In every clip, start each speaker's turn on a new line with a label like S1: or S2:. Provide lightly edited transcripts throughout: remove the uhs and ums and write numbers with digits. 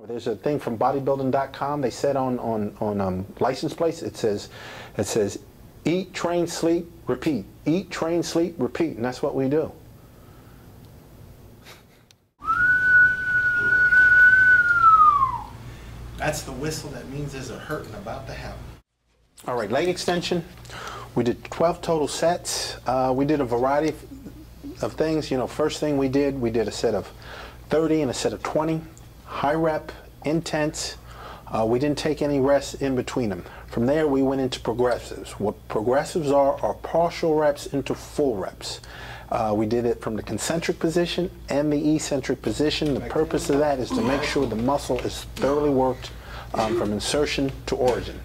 S1: There's a thing from bodybuilding.com. They said on license plates, it says eat, train, sleep, repeat. Eat, train, sleep, repeat. And that's what we do. That's the whistle. That means there's a hurting about to happen. All right, leg extension. We did 12 total sets. We did a variety of things. You know, first thing we did a set of 30 and a set of 20. High rep, intense. We didn't take any rest in between them. From there, we went into progressives. What progressives are partial reps into full reps. We did it from the concentric position and the eccentric position. The purpose of that is to make sure the muscle is thoroughly worked from insertion to origin.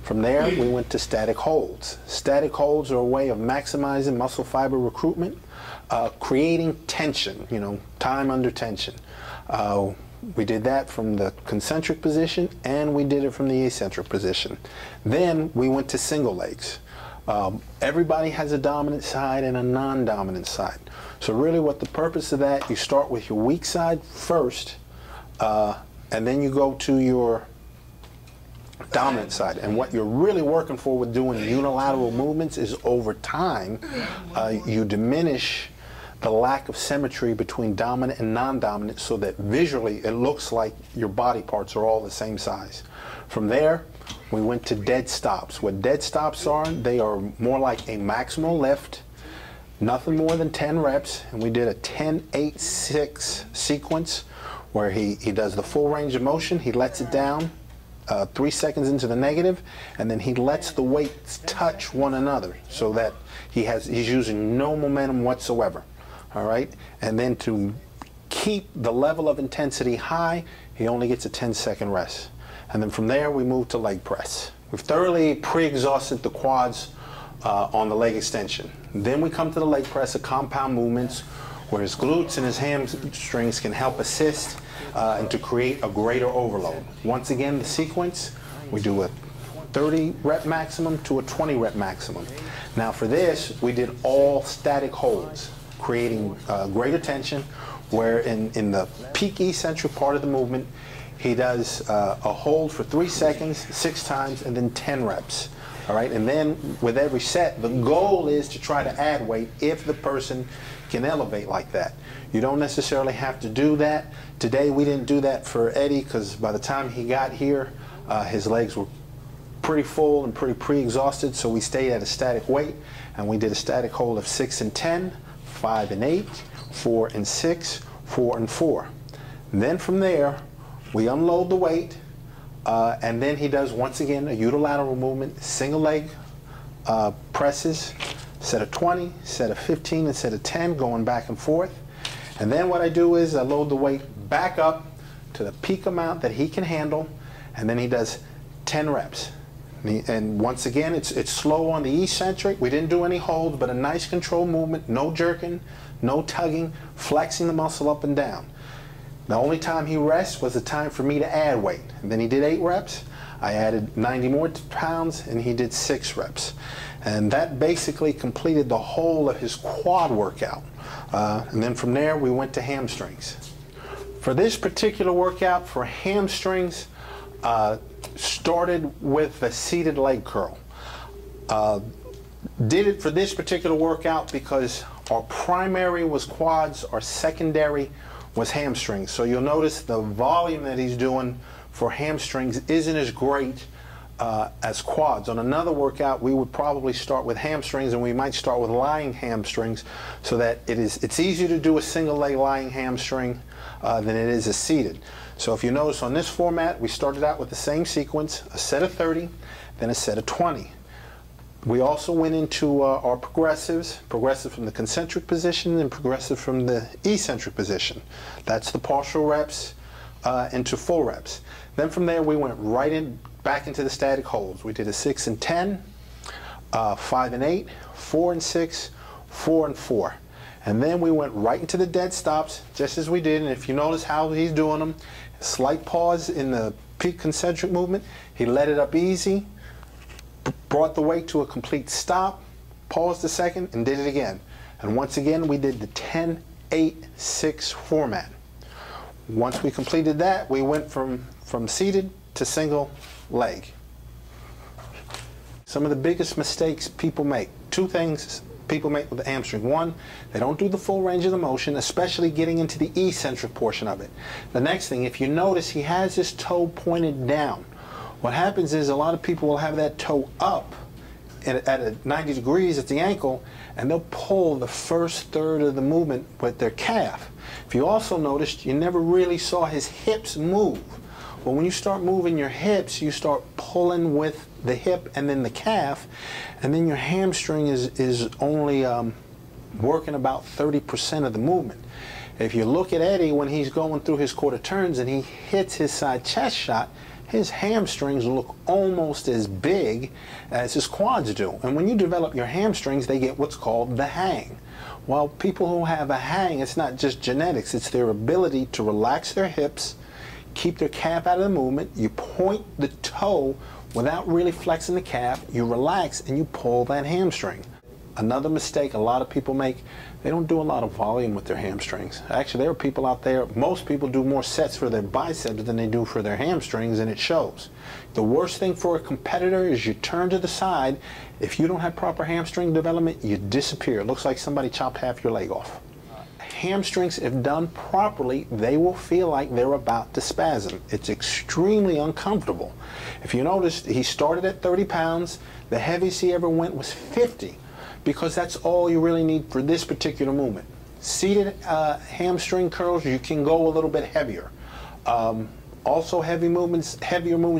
S1: From there, we went to static holds. Static holds are a way of maximizing muscle fiber recruitment, creating tension, you know, time under tension. We did that from the concentric position, and we did it from the eccentric position. Then we went to single legs. Everybody has a dominant side and a non-dominant side. So really what the purpose of that, you start with your weak side first, and then you go to your dominant side. And what you're really working for with doing unilateral movements is over time, you diminish the lack of symmetry between dominant and non-dominant so that visually it looks like your body parts are all the same size. From there, we went to dead stops. What dead stops are, they are more like a maximal lift, nothing more than 10 reps, and we did a 10-8-6 sequence where he does the full range of motion, he lets it down 3 seconds into the negative, and then he lets the weights touch one another so that he's using no momentum whatsoever. All right, and then to keep the level of intensity high, he only gets a 10-second rest. And then from there, we move to leg press. We've thoroughly pre-exhausted the quads on the leg extension. Then we come to the leg press of compound movements where his glutes and his hamstrings can help assist and to create a greater overload. Once again, the sequence, we do a 30 rep maximum to a 20 rep maximum. Now for this, we did all static holds, creating greater tension, where in the peak eccentric part of the movement, he does a hold for 3 seconds, 6 times, and then 10 reps. All right, and then with every set, the goal is to try to add weight if the person can elevate like that. You don't necessarily have to do that. Today we didn't do that for Eddie because by the time he got here, his legs were pretty full and pretty pre-exhausted, so we stayed at a static weight, and we did a static hold of 6 and 10, 5 and 8, 4 and 6, 4 and 4. And then from there, we unload the weight, and then he does, once again, a unilateral movement, single leg presses, set of 20, set of 15, and set of 10, going back and forth. And then what I do is I load the weight back up to the peak amount that he can handle, and then he does 10 reps. And once again, it's slow on the eccentric. We didn't do any holds, but a nice controlled movement, no jerking, no tugging, flexing the muscle up and down. The only time he rests was the time for me to add weight. And then he did 8 reps. I added 90 more pounds, and he did 6 reps. And that basically completed the whole of his quad workout. And then from there, we went to hamstrings. For this particular workout, for hamstrings, started with a seated leg curl. Did it for this particular workout because our primary was quads, our secondary was hamstrings. So you'll notice the volume that he's doing for hamstrings isn't as great as quads. On another workout, we would probably start with hamstrings, and we might start with lying hamstrings so that it's easier to do a single leg lying hamstring than it is a seated. So if you notice on this format, we started out with the same sequence, a set of 30, then a set of 20. We also went into our progressive from the concentric position and progressive from the eccentric position. That's the partial reps into full reps. Then from there, we went back into the static holds. We did a 6 and 10, 5 and 8, 4 and 6, 4 and 4. And then we went right into the dead stops, just as we did. And if you notice how he's doing them, slight pause in the peak concentric movement. He let it up easy, brought the weight to a complete stop, paused a second, and did it again. And once again, we did the 10-8-6 format. Once we completed that, we went from seated to single leg. Some of the biggest mistakes people make. Two things people make with the hamstring. One, they don't do the full range of the motion, especially getting into the eccentric portion of it. The next thing, if you notice, he has his toe pointed down. What happens is a lot of people will have that toe up at 90 degrees at the ankle, and they'll pull the first third of the movement with their calf. If you also noticed, you never really saw his hips move. Well, when you start moving your hips, you start pulling with the hip and then the calf, and then your hamstring is only working about 30% of the movement. If you look at Eddie when he's going through his quarter turns and he hits his side chest shot, his hamstrings look almost as big as his quads do. And when you develop your hamstrings, they get what's called the hang. Well, people who have a hang, it's not just genetics, it's their ability to relax their hips, keep their calf out of the movement. You point the toe without really flexing the calf, you relax and you pull that hamstring. Another mistake a lot of people make, they don't do a lot of volume with their hamstrings. Actually, there are people out there, most people do more sets for their biceps than they do for their hamstrings, and it shows. The worst thing for a competitor is you turn to the side. If you don't have proper hamstring development, you disappear. It looks like somebody chopped half your leg off. Hamstrings, if done properly, they will feel like they're about to spasm. It's extremely uncomfortable. If you notice, he started at 30 pounds. The heaviest he ever went was 50. Because that's all you really need for this particular movement. Seated hamstring curls, you can go a little bit heavier. Also heavier movements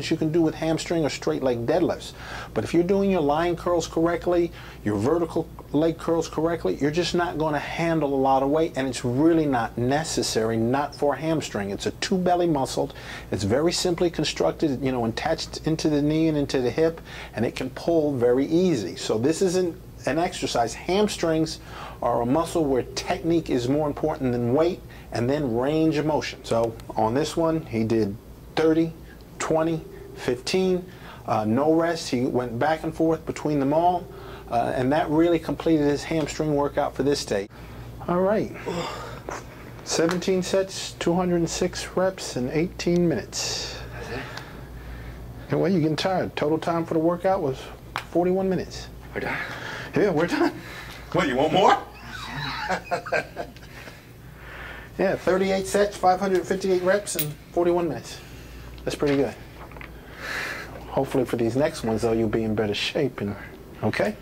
S1: you can do with hamstring or straight leg deadlifts. But if you're doing your line curls correctly, your vertical leg curls correctly, you're just not going to handle a lot of weight, and it's really not necessary, not for a hamstring. It's a two belly muscle. It's very simply constructed, you know, attached into the knee and into the hip, and it can pull very easy. So this isn't an exercise. Hamstrings are a muscle where technique is more important than weight, and then range of motion. So on this one, he did 30, 20, 15, no rest. He went back and forth between them all, and that really completed his hamstring workout for this day. All right, 17 sets, 206 reps in 18 minutes. And well, you're getting tired. Total time for the workout was 41 minutes.
S2: We're done.
S1: Yeah, we're done.
S2: What, you want more?
S1: Yeah, 38 sets, 558 reps, and 41 minutes. That's pretty good. Hopefully for these next ones, though, you'll be in better shape. And okay?